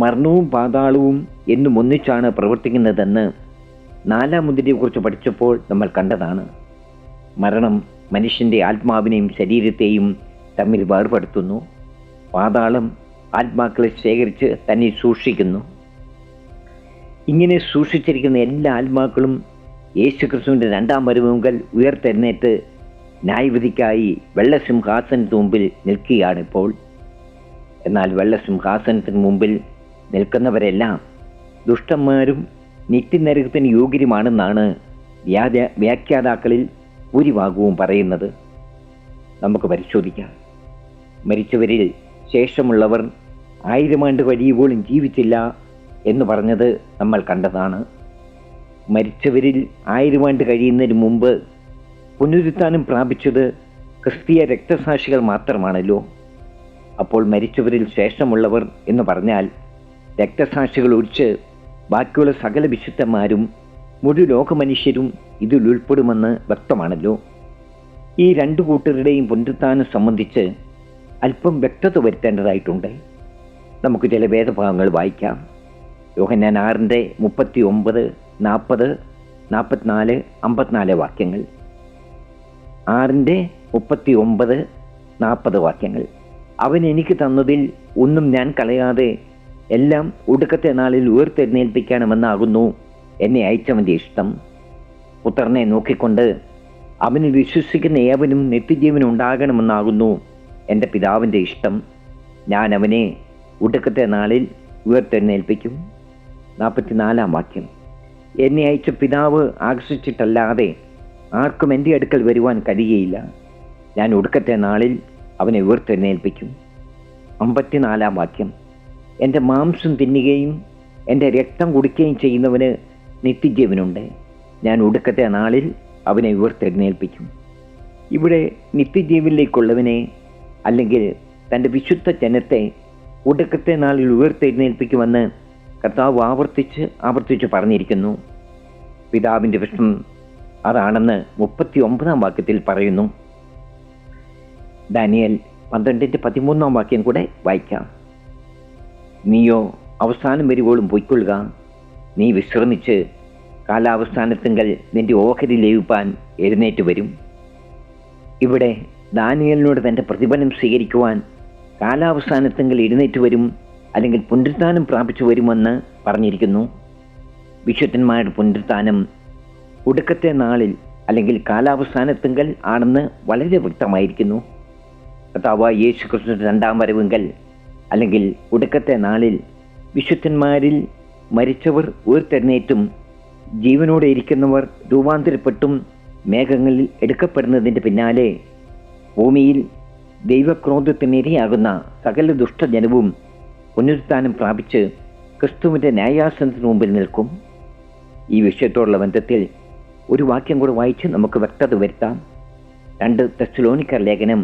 മരണവും പാതാളവും എന്നും ഒന്നിച്ചാണ് പ്രവർത്തിക്കുന്നതെന്ന് 4-ാം മുദ്രയെക്കുറിച്ച് പഠിച്ചപ്പോൾ നമ്മൾ കണ്ടതാണ്. മരണം മനുഷ്യൻ്റെ ആത്മാവിനെയും ശരീരത്തെയും തമ്മിൽ വേർപെടുത്തുന്നു. പാതാളം ആത്മാക്കളെ ശേഖരിച്ച് തന്നെ സൂക്ഷിക്കുന്നു. ഇങ്ങനെ സൂക്ഷിച്ചിരിക്കുന്ന എല്ലാ ആത്മാക്കളും യേശുക്രിസ്തുവിൻ്റെ 2ാം വരവുങ്കൽ ഉയർത്തെഴുന്നേറ്റ് ന്യായവിധിക്കായി വെള്ളസിംഹാസനത്തിന് മുമ്പിൽ നിൽക്കുകയാണിപ്പോൾ. എന്നാൽ വെള്ളസിംഹാസനത്തിന് മുമ്പിൽ നിൽക്കുന്നവരെല്ലാം ദുഷ്ടന്മാരും നിത്യനരകത്തിന് യോഗ്യരുമാണെന്നാണ് വ്യാഖ്യാതാക്കളിൽ ഭൂരിഭാഗവും പറയുന്നത്. നമുക്ക് പരിശോധിക്കാം. മരിച്ചവരിൽ ശേഷമുള്ളവർ 1000 ആണ്ട് കഴിയുമ്പോഴും ജീവിച്ചില്ല എന്ന് പറഞ്ഞത് നമ്മൾ കണ്ടതാണ്. മരിച്ചവരിൽ 1000 ആണ്ട് കഴിയുന്നതിന് മുമ്പ് പുനരുത്ഥാനം പ്രാപിച്ചത് ക്രിസ്തീയ രക്തസാക്ഷികൾ മാത്രമാണല്ലോ. അപ്പോൾ മരിച്ചവരിൽ ശേഷമുള്ളവർ എന്ന് പറഞ്ഞാൽ രക്തസാക്ഷികൾ ഒഴിച്ച് ബാക്കിയുള്ള സകല വിശുദ്ധന്മാരും മുഴുവൻ ലോകമനുഷ്യരും ഇതിൽ ഉൾപ്പെടുമെന്ന് വ്യക്തമാണല്ലോ. ഈ 2 കൂട്ടരുടെയും പുനരുത്ഥാനം സംബന്ധിച്ച് അല്പം വ്യക്തത വരുത്തേണ്ടതായിട്ടുണ്ട്. നമുക്ക് ചില വേദഭാഗങ്ങൾ വായിക്കാം. യോഹന്നാൻ 6:39, 40, 44, 54 വാക്യങ്ങൾ. 6:39, 40 വാക്യങ്ങൾ. അവൻ എനിക്ക് തന്നതിൽ ഒന്നും ഞാൻ കളയാതെ എല്ലാം ഒടുക്കത്തെ നാളിൽ ഉയർത്തെഴുന്നേൽപ്പിക്കണമെന്നാകുന്നു എന്നെ അയച്ചവൻ്റെ ഇഷ്ടം. പുത്രനെ നോക്കിക്കൊണ്ട് അവനിൽ വിശ്വസിക്കുന്ന ഏവനും നിത്യജീവനുണ്ടാകണമെന്നാകുന്നു എൻ്റെ പിതാവിൻ്റെ ഇഷ്ടം. ഞാൻ അവനെ ഒടുക്കത്തെ നാളിൽ ഉയർത്തെഴുന്നേൽപ്പിക്കും. 44-ാം വാക്യം. എന്നെ അയച്ച പിതാവ് ആകർഷിച്ചിട്ടല്ലാതെ ആർക്കും എൻ്റെ അടുക്കൽ വരുവാൻ കഴിയുകയില്ല. ഞാൻ ഒടുക്കത്തെ നാളിൽ അവനെ ഉയർത്തെഴുന്നേൽപ്പിക്കും. 54-ാം വാക്യം. എൻ്റെ മാംസം തിന്നുകയും എൻ്റെ രക്തം കുടിക്കുകയും ചെയ്യുന്നവന് നിത്യജീവനുണ്ട്. ഞാൻ ഒടുക്കത്തെ നാളിൽ അവനെ ഉയർത്തെഴുന്നേൽപ്പിക്കും. ഇവിടെ നിത്യജീവനിലേക്കുള്ളവനെ അല്ലെങ്കിൽ തൻ്റെ വിശുദ്ധ ജനത്തെ ഒടുക്കത്തെ നാളിൽ ഉയർത്തെഴുന്നേൽപ്പിക്കുമെന്ന് കർത്താവ് ആവർത്തിച്ച് പറഞ്ഞിരിക്കുന്നു. പിതാവിൻ്റെ ഇഷ്ടം അതാണെന്ന് 39-ാം വാക്യത്തിൽ പറയുന്നു. ദാനിയേൽ 12:13 വാക്യം കൂടെ വായിക്കാം. നീയോ അവസാനം വരുവോളും പൊയ്ക്കൊള്ളുക. നീ വിശ്രമിച്ച് കാലാവസ്ഥാനത്തിങ്കൽ നിന്റെ ഓഹരി ലയിപ്പാൻ എഴുന്നേറ്റ് വരും. ഇവിടെ ദാനിയേലിനോട് തൻ്റെ പ്രതിഫലം സ്വീകരിക്കുവാൻ കാലാവസ്ഥാനത്തിങ്കൽ എഴുന്നേറ്റ് വരും അല്ലെങ്കിൽ പുനരുത്ഥാനം പ്രാപിച്ചു വരുമെന്ന് പറഞ്ഞിരിക്കുന്നു. വിശുദ്ധന്മാരുടെ പുനരുത്ഥാനം ഒടുക്കത്തെ നാളിൽ അല്ലെങ്കിൽ കാലാവസ്ഥാനത്തിങ്കൽ ആണെന്ന് വളരെ വ്യക്തമായിരിക്കുന്നു. കർത്താവായ യേശുക്രിസ്തുവിന്റെ 2ാം വരവെങ്കൽ അല്ലെങ്കിൽ ഒടുക്കത്തെ നാളിൽ വിശുദ്ധന്മാരിൽ മരിച്ചവർ ഉയർത്തെഴുന്നേറ്റും ജീവനോടെ ഇരിക്കുന്നവർ രൂപാന്തരപ്പെട്ടും മേഘങ്ങളിൽ എടുക്കപ്പെടുന്നതിൻ്റെ പിന്നാലെ ഭൂമിയിൽ ദൈവക്രോധത്തിനിരയാകുന്ന സകല ദുഷ്ടജനവും പുനരുത്ഥാനം പ്രാപിച്ച് ക്രിസ്തുവിൻ്റെ ന്യായാസനത്തിന് മുമ്പിൽ നിൽക്കും. ഈ വിഷയത്തോടുള്ള ബന്ധത്തിൽ ഒരു വാക്യം കൂടെ വായിച്ച് നമുക്ക് വ്യക്തത വരുത്താം. 2 തെസ്സലോനിക്കർ ലേഖനം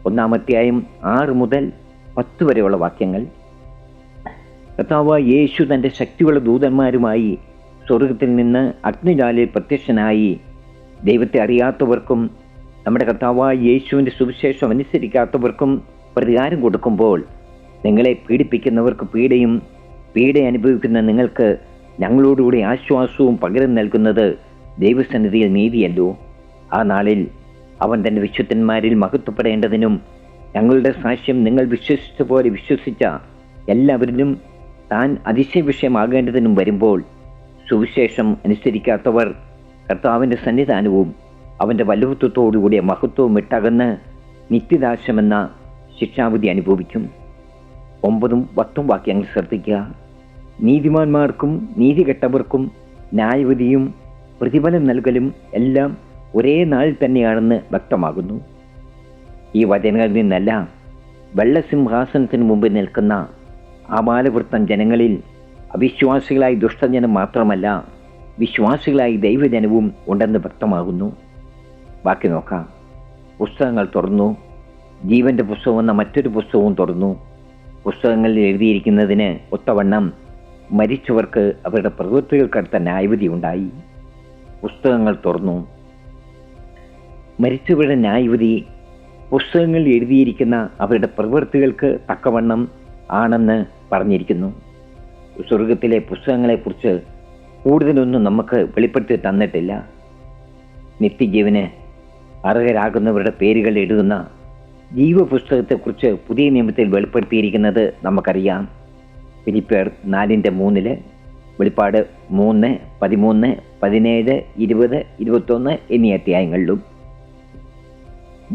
1-ാം അധ്യായം 6 മുതൽ 10 വരെയുള്ള വാക്യങ്ങൾ. കർത്താവായ യേശു തൻ്റെ ശക്തിയുള്ള ദൂതന്മാരുമായി സ്വർഗത്തിൽ നിന്ന് അഗ്നിജാലിൽ പ്രത്യക്ഷനായി ദൈവത്തെ അറിയാത്തവർക്കും നമ്മുടെ കർത്താവായ യേശുവിൻ്റെ സുവിശേഷം അനുസരിക്കാത്തവർക്കും പ്രതികാരം കൊടുക്കുമ്പോൾ, നിങ്ങളെ പീഡിപ്പിക്കുന്നവർക്ക് പീഡയും പീഡ അനുഭവിക്കുന്ന നിങ്ങൾക്ക് ഞങ്ങളോടുകൂടി ആശ്വാസവും പകരം നൽകുന്നത് ദൈവസന്നിധിയിൽ നീതിയല്ലോ. ആ നാളിൽ അവൻ തൻ്റെ വിശുദ്ധന്മാരിൽ മഹത്വപ്പെടേണ്ടതിനും ഞങ്ങളുടെ സാക്ഷ്യം നിങ്ങൾ വിശ്വസിച്ച പോലെ വിശ്വസിച്ച എല്ലാവരിലും താൻ അതിശയ വിഷയമാകേണ്ടതിനും വരുമ്പോൾ, സുവിശേഷം അനുസരിക്കാത്തവർ കർത്താവിൻ്റെ സന്നിധാനവും അവൻ്റെ വല്ലഭത്വത്തോടുകൂടിയ മഹത്വവും വിട്ടകന്ന് നിത്യനാശമെന്ന ശിക്ഷാവിധി അനുഭവിക്കും. 9-ഉം 10-ഉം വാക്യങ്ങൾ ശ്രദ്ധിക്കുക. നീതിമാന്മാർക്കും നീതികെട്ടവർക്കും ന്യായവിധിയും പ്രതിഫലം നൽകലും എല്ലാം ഒരേ നാളിൽ തന്നെയാണെന്ന് വ്യക്തമാകുന്നു. ഈ വചനങ്ങളിൽ നിന്നെല്ലാം വെള്ളസിംഹാസനത്തിന് മുമ്പിൽ നിൽക്കുന്ന ആബാലവൃത്തം ജനങ്ങളിൽ അവിശ്വാസികളായി ദുഷ്ടജനം മാത്രമല്ല, വിശ്വാസികളായി ദൈവജനവും ഉണ്ടെന്ന് വ്യക്തമാകുന്നു. ബാക്കി നോക്കാം. പുസ്തകങ്ങൾ തുറന്നു. ജീവൻ്റെ പുസ്തകം എന്ന മറ്റൊരു പുസ്തകവും തുറന്നു. പുസ്തകങ്ങളിൽ എഴുതിയിരിക്കുന്നതിന് ഒത്തവണ്ണം മരിച്ചവർക്ക് അവരുടെ പ്രവൃത്തികൾക്കടുത്ത ന്യായവിധി ഉണ്ടായി. പുസ്തകങ്ങൾ തുറന്നു. മരിച്ചവരുടെ ന്യായവിധി പുസ്തകങ്ങളിൽ എഴുതിയിരിക്കുന്ന അവരുടെ പ്രവൃത്തികൾക്ക് തക്കവണ്ണം ആണെന്ന് പറഞ്ഞിരിക്കുന്നു. സ്വർഗത്തിലെ പുസ്തകങ്ങളെക്കുറിച്ച് കൂടുതലൊന്നും നമുക്ക് വെളിപ്പെടുത്തി തന്നിട്ടില്ല. നിത്യജീവന് അർഹരാകുന്നവരുടെ പേരുകൾ എഴുതുന്ന ജീവപുസ്തകത്തെക്കുറിച്ച് പുതിയ നിയമത്തിൽ വെളിപ്പെടുത്തിയിരിക്കുന്നത് നമുക്കറിയാം. ഫിലിപ്പിയർ 4:3, വെളിപ്പാട് 3, 13, 17, 20, 21 എന്നീ അധ്യായങ്ങളിലും.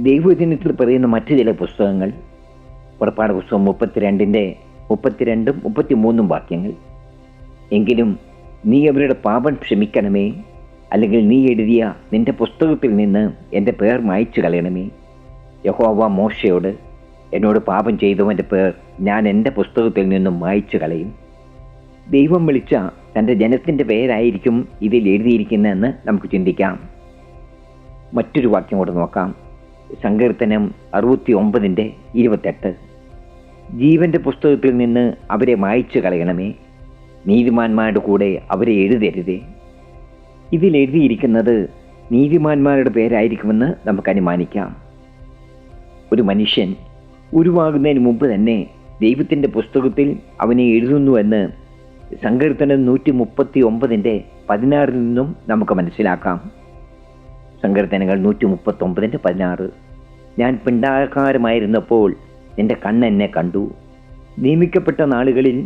ദൈവവചനത്തിൽ പറയുന്ന മറ്റു ചില പുസ്തകങ്ങൾ. പുറപ്പാട് പുസ്തകം 32-ന്റെ 32-ഉം 33-ഉം വാക്യങ്ങൾ. എങ്കിലും നീ അവരുടെ പാപം ക്ഷമിക്കണമേ, അല്ലെങ്കിൽ നീ എഴുതിയ നിന്റെ പുസ്തകത്തിൽ നിന്ന് എൻ്റെ പേർ മായ്ച്ചു കളയണമേ. യഹോവ മോശയോട്, എന്നോട് പാപം ചെയ്തവൻ്റെ പേർ ഞാൻ എൻ്റെ പുസ്തകത്തിൽ നിന്നും മായ്ച്ചു കളയും. ദൈവം വിളിച്ച തൻ്റെ ജനത്തിൻ്റെ പേരായിരിക്കും ഇതിൽ എഴുതിയിരിക്കുന്നതെന്ന് നമുക്ക് ചിന്തിക്കാം. മറ്റൊരു വാക്യം കൂടെ നോക്കാം. സങ്കീർത്തനം 69-ന്റെ 28. ജീവൻ്റെ പുസ്തകത്തിൽ നിന്ന് അവരെ മായ്ച്ചു കളയണമേ, നീതിമാന്മാരുടെ കൂടെ അവരെ എഴുതരുതേ. ഇതിൽ എഴുതിയിരിക്കുന്നത് നീതിമാന്മാരുടെ പേരായിരിക്കുമെന്ന് നമുക്ക് അനുമാനിക്കാം. ഒരു മനുഷ്യൻ ഉരുവാകുന്നതിന് മുമ്പ് തന്നെ ദൈവത്തിൻ്റെ പുസ്തകത്തിൽ അവനെ എഴുതുന്നുവെന്ന് സങ്കീർത്തനം 139-ന്റെ 16 നിന്നും നമുക്ക് മനസ്സിലാക്കാം. സങ്കീർത്തനങ്ങൾ 139-ന്റെ 16. ഞാൻ പിണ്ടാകാരമായിരുന്നപ്പോൾ നിന്റെ കണ്ണെന്നെ കണ്ടു, നിയമിക്കപ്പെട്ട നാളുകളിൽ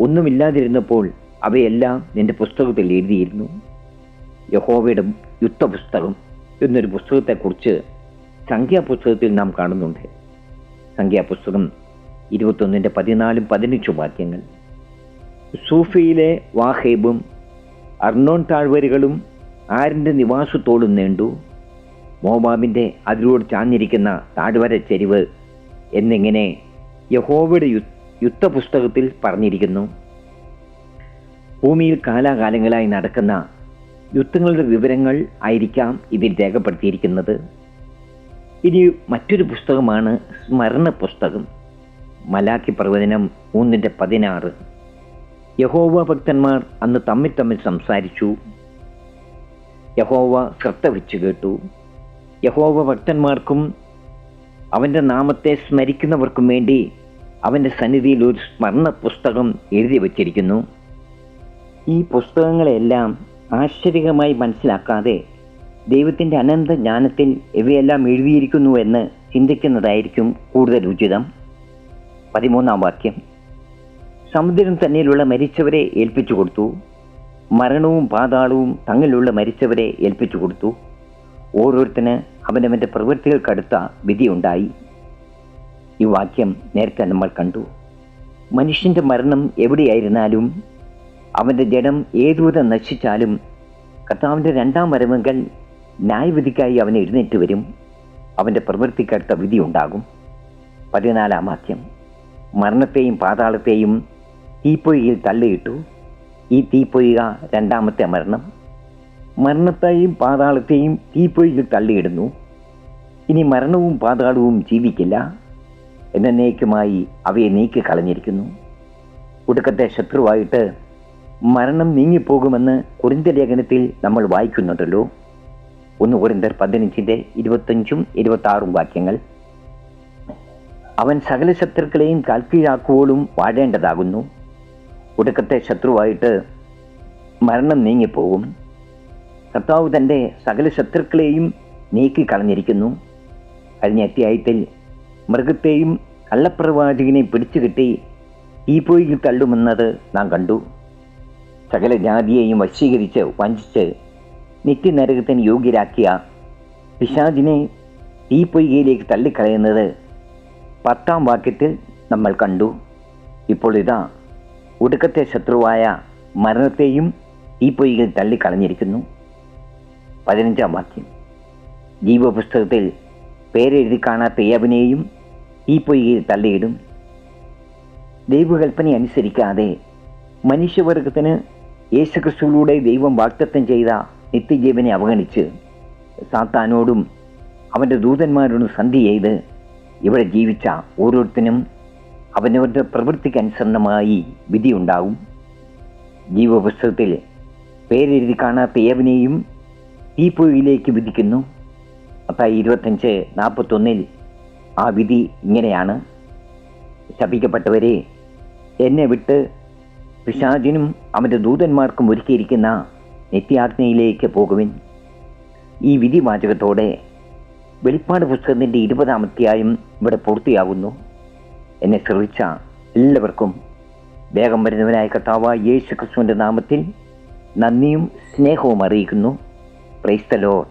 ഒന്നുമില്ലാതിരുന്നപ്പോൾ അവയെല്ലാം നിന്റെ പുസ്തകത്തിൽ എഴുതിയിരുന്നു. യഹോവയുടെ യുദ്ധപുസ്തകം എന്നൊരു പുസ്തകത്തെക്കുറിച്ച് സംഖ്യാപുസ്തകത്തിൽ നാം കാണുന്നുണ്ട്. സംഖ്യാപുസ്തകം 21-ന്റെ 14-ഉം 15-ഉം വാക്യങ്ങൾ. സൂഫിയിലെ വാഹേബും അർണോൺ താഴ്വരകളും ആരിൻ്റെ നിവാസത്തോടും നീണ്ടു. മോവാബിൻ്റെ അതിരോട് ചാഞ്ഞിരിക്കുന്ന താഴ്വര ചെരിവ് എന്നിങ്ങനെ യഹോവയുടെ യുദ്ധപുസ്തകത്തിൽ പറഞ്ഞിരിക്കുന്നു. ഭൂമിയിൽ കാലാകാലങ്ങളായി നടക്കുന്ന യുദ്ധങ്ങളുടെ വിവരങ്ങൾ ആയിരിക്കാം ഇതിൽ രേഖപ്പെടുത്തിയിരിക്കുന്നത്. ഇനി മറ്റൊരു പുസ്തകമാണ് സ്മരണ പുസ്തകം. മലാക്കി പ്രവചനം 3:16. യഹോവ ഭക്തന്മാർ അന്ന് തമ്മിൽ സംസാരിച്ചു. യഹോവ ശ്രദ്ധ വെച്ച് കേട്ടു. യഹോവ ഭക്തന്മാർക്കും അവൻ്റെ നാമത്തെ സ്മരിക്കുന്നവർക്കും വേണ്ടി അവൻ്റെ സന്നിധിയിൽ ഒരു സ്മരണ പുസ്തകം എഴുതി വച്ചിരിക്കുന്നു. ഈ പുസ്തകങ്ങളെല്ലാം ആശ്ചര്യമായി മനസ്സിലാക്കാതെ ദൈവത്തിൻ്റെ അനന്ത ജ്ഞാനത്തിൽ ഇവയെല്ലാം എഴുതിയിരിക്കുന്നു എന്ന് ചിന്തിക്കുന്നതായിരിക്കും കൂടുതൽ ഉചിതം. 13-ാം വാക്യം. സമുദ്രം തന്നിലുള്ള മരിച്ചവരെ ഏൽപ്പിച്ചു കൊടുത്തു, മരണവും പാതാളവും തങ്ങളിലുള്ള മരിച്ചവരെ ഏൽപ്പിച്ചു കൊടുത്തു. ഓരോരുത്തന് അവനവൻ്റെ പ്രവൃത്തികൾക്കടുത്ത വിധിയുണ്ടായി. ഈ വാക്യം നേരത്തെ നമ്മൾ കണ്ടു. മനുഷ്യൻ്റെ മരണം എവിടെയായിരുന്നാലും അവൻ്റെ ജഡം ഏതുവിധം നശിച്ചാലും കർത്താവിൻ്റെ 2ാം വരവെങ്കിൽ ന്യായവിധിക്കായി അവൻ എഴുന്നേറ്റ് വരും. അവൻ്റെ പ്രവൃത്തിക്കടുത്ത വിധി ഉണ്ടാകും. 14-ാം വാക്യം, മരണത്തെയും പാതാളത്തെയും തീപ്പൊയ്കയിൽ തള്ളിയിട്ടു. ഈ തീപ്പൊയ്ക രണ്ടാമത്തെ മരണം. മരണത്തെയും പാതാളത്തെയും തീപ്പൊയ്കയിൽ തള്ളിയിടുന്നു. ഇനി മരണവും പാതാളവും ജീവിക്കില്ല, എന്നേക്കുമായി അവയെ നീക്കിക്കളഞ്ഞിരിക്കുന്നു. ഒടുക്കത്തെ ശത്രുവായിട്ട് മരണം നീങ്ങിപ്പോകുമെന്ന് കൊരിന്ത്യർ ലേഖനത്തിൽ നമ്മൾ വായിക്കുന്നുണ്ടല്ലോ. 1 കൊരിന്ത്യർ 15-25-26 വാക്യങ്ങൾ. അവൻ സകല ശത്രുക്കളെയും കാൽക്കീഴാക്കുവോളും വാഴേണ്ടതാകുന്നു. ഒടുക്കത്തെ ശത്രുവായിട്ട് മരണം നീങ്ങിപ്പോകും. കർത്താവ് തൻ്റെ സകല ശത്രുക്കളെയും നീക്കിക്കളഞ്ഞിരിക്കുന്നു. കഴിഞ്ഞ അധ്യായത്തിൽ മൃഗത്തെയും കള്ളപ്രവാചകനെ പിടിച്ചുകെട്ടി തീപ്പൊയ്യിൽ തള്ളുമെന്നത് നാം കണ്ടു. സകല ജാതിയെയും വശീകരിച്ച് വഞ്ചിച്ച് നിത്യനരകത്തിന് യോഗ്യരാക്കിയ പിശാചിനെ തീപ്പൊയ്കയിലേക്ക് തള്ളിക്കളയുന്നത് 10-ാം വാക്യത്തിൽ നമ്മൾ കണ്ടു. ഇപ്പോൾ ഇതാ ഒടുക്കത്തെ ശത്രുവായ മരണത്തെയും തീപ്പൊയ്കയിൽ തള്ളിക്കളഞ്ഞിരിക്കുന്നു. 15-ാം വാക്യം, ജീവപുസ്തകത്തിൽ പേരെഴുതി കാണാത്ത ഏവനെയും തീപ്പൊയ്കയിൽ തള്ളിയിടും. ദൈവകൽപ്പന അനുസരിക്കാതെ മനുഷ്യവർഗത്തിന് യേശുക്രിസ്തുവിലൂടെ ദൈവം വാഗ്ദത്തം ചെയ്ത നിത്യജീവനെ അവഗണിച്ച് സാത്താനോടും അവൻ്റെ ദൂതന്മാരോടും സന്ധി ചെയ്ത് ഇവിടെ ജീവിച്ച ഓരോരുത്തരും അവനവരുടെ പ്രവൃത്തിക്കനുസരണമായി വിധിയുണ്ടാകും. ജീവപുസ്തകത്തിൽ പേരെഴുതി കാണാത്ത ഏവനെയും തീപ്പൊയ്കയിലേക്ക് വിധിക്കുന്നു. മത്തായി 25:41 ആ വിധി ഇങ്ങനെയാണ്: ശപിക്കപ്പെട്ടവരെ, എന്നെ വിട്ട് പിശാചിനും അവൻ്റെ ദൂതന്മാർക്കും ഒരുക്കിയിരിക്കുന്ന നിത്യാഗ്നിയിലേക്ക് പോകുവിൻ. ഈ വിധിവാചകത്തോടെ വെളിപ്പാട് പുസ്തകത്തിൻ്റെ 20-ാം അധ്യായം ഇവിടെ പൂർത്തിയാകുന്നു. എന്നെ ശ്രവിച്ച എല്ലാവർക്കും വേഗം വരുന്നവനായ കർത്താവായ യേശുക്രിസ്തുവിൻ്റെ നാമത്തിൽ നന്ദിയും സ്നേഹവും അറിയിക്കുന്നു. Praise the Lord.